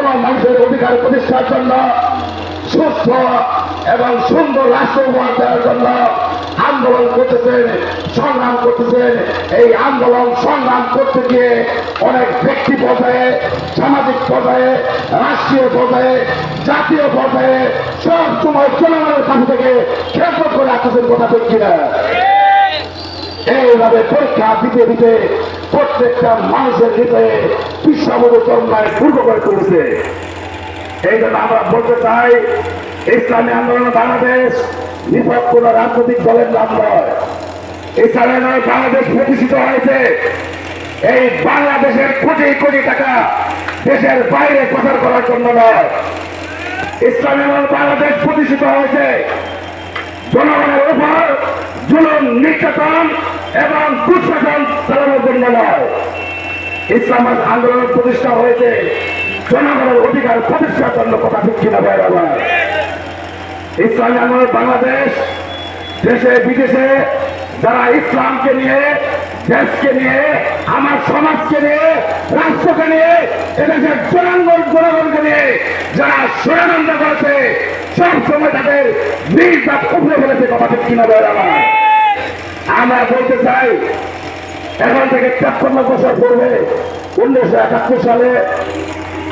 সকল মানুষের অধিকার প্রতিষ্ঠার জন্য, সুস্থ এবং সুন্দর রাষ্ট্র উপহার দেওয়ার জন্য আন্দোলন করতেছেন, সংগ্রাম করতেছেন। এই আন্দোলন সংগ্রাম করতে গিয়ে অনেক ব্যক্তি পর্যায়ে, সামাজিক পর্যায়ে, রাষ্ট্রীয় পর্যায়ে, জাতীয় পর্যায়ে সব সময় জনগণের কাছ থেকে খেদমত করে আসতেছেন। কথা ঠিক কিনা? এইভাবে পরীক্ষা দিতে দিতে প্রত্যেকটা মানুষের হৃদয়ে বিশ্ববধূ চরমায় পূর্ব করে তুলেছে। এই জন্য আমরা বলতে চাই, ইসলামী আন্দোলন বাংলাদেশ নিছক কোন রাজনৈতিক দলের নাম নয়। ইসলামী আন্দোলন বাংলাদেশ প্রতিষ্ঠিত হয়েছে এই বাংলাদেশের কোটি কোটি টাকা দেশের বাইরে প্রচার করার জন্য নয়। ইসলামী আন্দোলন বাংলাদেশ প্রতিষ্ঠিত হয়েছে জনগণের উপর জুলুম, নির্যাতন এবং দুঃশাসন চালানোর জন্য নয়। ইসলাম আন্দোলন প্রতিষ্ঠা হয়েছে জনগণের অধিকার প্রতিষ্ঠার জন্য। কথা ঠিক কিনা ভাই? আমার ইসলামী আন্দোলন বাংলাদেশ দেশে বিদেশে যারা ইসলামকে নিয়ে, দেশকে নিয়ে, আমার সমাজকে নিয়ে, রাষ্ট্রকে নিয়ে, এদেশের জনগণকে নিয়ে যারা ষড়যন্ত্র করেছে, সব সময় তাদের নির্যাত উপরে ফেলেছে। কথা ঠিক কিনা ভাই? আমার আমরা বলতে চাই, এখন থেকে 53 বছর পূর্বে 1971 সালে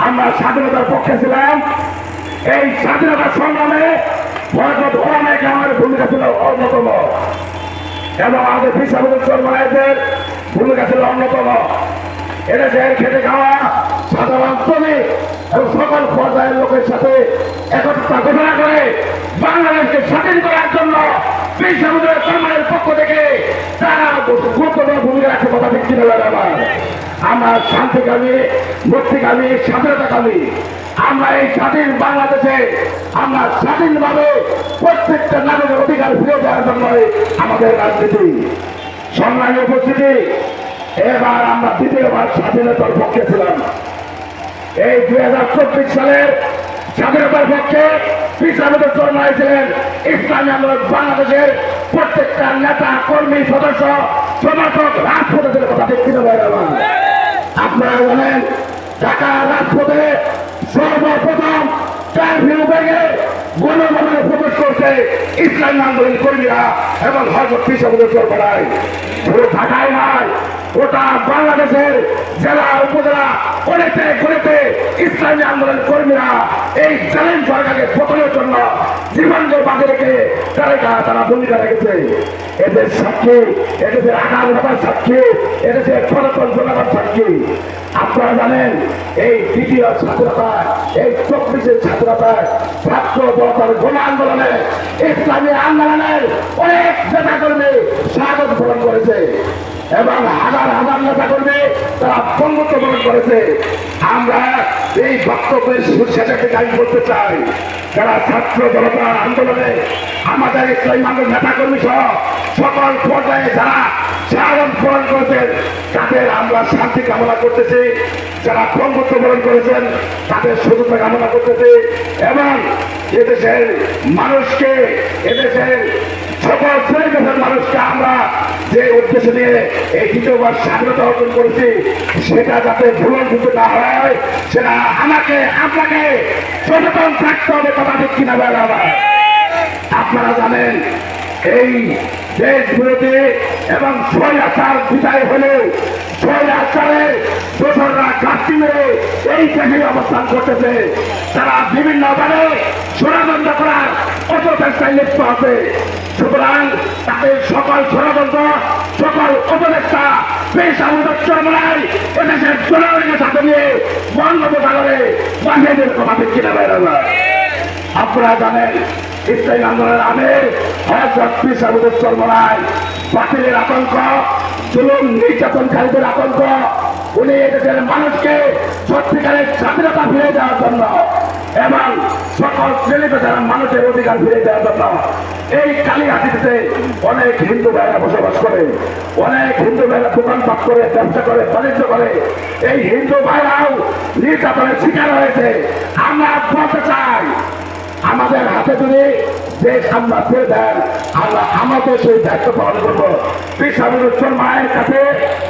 আমরা স্বাধীনতার পক্ষে ছিলাম। এই স্বাধীনতা সংগ্রামে ভরত ওলামায়ে কেরামের ভূমিকা ছিল অন্যতম এবং আমাদের বিশ্ববধূ চরমায়েদের ভূমিকা ছিল অন্যতম। এদেশের খেটে খাওয়া সাধারণ শ্রমিক এবং সকল পর্যায়ের লোকের সাথে একত্রতা ঘোষণা করে বাংলাদেশকে স্বাধীন করার জন্য বিশ্ববধূ চরমায়ের পক্ষ থেকে তারা গুরুত্বপূর্ণ ভূমিকা রাখতে। কথা ঠিক কিনা? আমরা শান্তিকামী, মুক্তিকামী, স্বাধীনতাকামী। আমরা এই স্বাধীন বাংলাদেশে আমরা স্বাধীনভাবে প্রত্যেকটা নাগরিকের অধিকার ফিরে দেওয়ার জন্য আমাদের রাজনীতি। সংগ্রামী উপস্থিতি, এবার আমরা দ্বিতীয়বার স্বাধীনতার পক্ষে ছিলাম। এই 2024 সালের স্বাধীনতার পক্ষে বিশ্ববধূ চরমায় ছিলেন ইসলামী আন্দোলন বাংলাদেশের প্রত্যেকটা নেতা, কর্মী, সদস্য, সমর্থক, রাজপথে ছিল। কথা ঠিক কিনা ভাই? আমার আপনারা জানেন, ঢাকা রাজপথে সর্বপ্রথম কারফিউ ভেঙে গণভবনে প্রবেশ করছে ইসলামী আন্দোলন কর্মীরা এবং হযরত বিশ্ববধূ চরমায়। শুধু ঢাকায় নয়, গোটা বাংলাদেশের জেলা, উপজেলা, গড়েতে গড়েতে ইসলামী আন্দোলন কর্মীরা এই জালেম সরকারকে পতনের জন্য জীবনকে বাঁধে রেখে তারা ভূমিকা রেখেছে। এদের সাক্ষী, এদেশের আগাম হবার সাক্ষী, এদেশের সনাতন জনগণ সাক্ষী। আপনারা জানেন, এই দ্বিতীয় স্বাধীনতায়, এই 24-এর স্বাধীনতায় ছাত্র জনতার গণ আন্দোলনে, ইসলামী আন্দোলনের অনেক নেতা কর্মী স্বাগত গ্রহণ করেছে এবং হাজার হাজার নেতা কর্মী তারা বন্ধুত্ব গ্রহণ করেছে। আমরা এই বক্তব্যের শেষে আমি বলতে চাই, যারা ছাত্র জনতা আন্দোলনে আমাদের ইসলামী আন্দোলন নেতা কর্মী সহ সকল পর্যায়ে যারা স্বাগত গ্রহণ করেছেন, তাদের আমরা শান্তি কামনা করতেছি। যারা বন্ধুত্ব গ্রহণ করেছেন তাদের সুযোগতা কামনা করতেছি এবং এদেশের মানুষকে, এদেশের সকল শ্রেণীর মানুষকে আমরা যে উদ্দেশ্য নিয়ে এই দ্বিতীয়বার স্বাধীনতা অর্জন করেছি, সেটা যাতে ভুলন্ত না হয়, সেটা আমাকে আপনাকে সচেতন থাকতে হবে। কথা ঠিক কিনা? আপনারা জানেন, এই দেশ বিরোধী এবং স্বৈরাচার বিদায় হলেও স্বৈরাচারের দোসররা ঘাটতি মেরে এই দেশে অবস্থান করতেছে। তারা বিভিন্নভাবে ষড়যন্ত্র করার অপচেষ্টায় লিপ্ত আছে। সুতরাং তাদের সকল ষড়যন্ত্র, সকল উপদেষ্টা বিশ্ববধূ চরমায় এদেশের জনগণের সাথে নিয়ে বঙ্গোপসাগরে বাঁধিয়ে দেবে। কথা ঠিক কিনা? আপনারা জানেন, ইসলামী আন্দোলনের আমির হযরত বিশ্ববধূ চরমায় বাতিলের আতঙ্ক, জুলুম নির্যাতনকারীদের আতঙ্ক, উনি এদেশের মানুষকে সত্যিকারের স্বাধীনতা ফিরে দেওয়ার জন্য এবং সকল শ্রেণী পেশার মানুষের অধিকার ফিরে দেওয়ার জন্য এই কালিহাতিতে অনেক হিন্দু ভাইরা বসবাস করে, অনেক হিন্দু ভাইরা দোকানপাট করে, ব্যবসা করে, বাণিজ্য করে। এই হিন্দু ভাইরাও নির্যাতনের শিকার হয়েছে। আমরা বলতে চাই, আমাদের হাতে যদি দেশ আমরা ফেলে দেন, আমরা আমাদের সেই দায়িত্ব পালন করবো। পিসাবুর মায়ের কাছে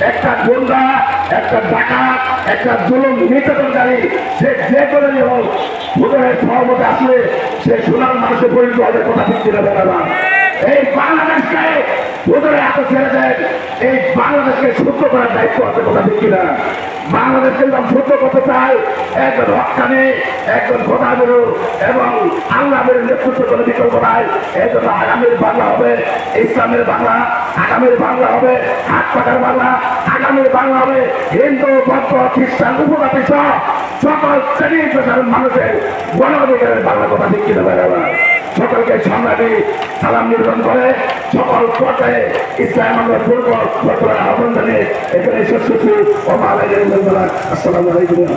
একটা গুন্ডা, একটা ডাকাত, একটা জুলুম নির্যাতনকারী, সে যে করে হোক ভোটের সভাপতি আসলে সে সোনার মানুষের পরিণত হবে, কথা ঠিক কিনা বেড়াবা। এই বাংলাদেশকে ভোটের হাতে ছেড়ে দেন, এই বাংলাদেশকে সূত্র করার দায়িত্ব আছে, কথা ঠিক কিনা। বাংলাদেশকে যখন সূত্র করতে চায় একজন হকানি, একজন খোদাবেরু এবং আল্লাহের নেতৃত্ব করে বিকল্প নাই। এই জন্য আগামীর বাংলা হবে ইসলামের বাংলা, আগামীর বাংলা হবে হাত পাকার বাংলা, আগামীর বাংলা হবে হিন্দু, বৌদ্ধ, খ্রিস্টান, উপজাতি সহ সকল শ্রেণীর পেশার মানুষের গণ অধিকারের বাংলা, কথা ঠিক কিনা বেড়াবা। সকলকে সংগ্রামী সালাম নিবেদন করে সকল পর্যায়ে ইসলাম আমরা পূর্ব আহ্বান জানিয়ে এখানে শেষ করছি। আসসালামু আলাইকুম।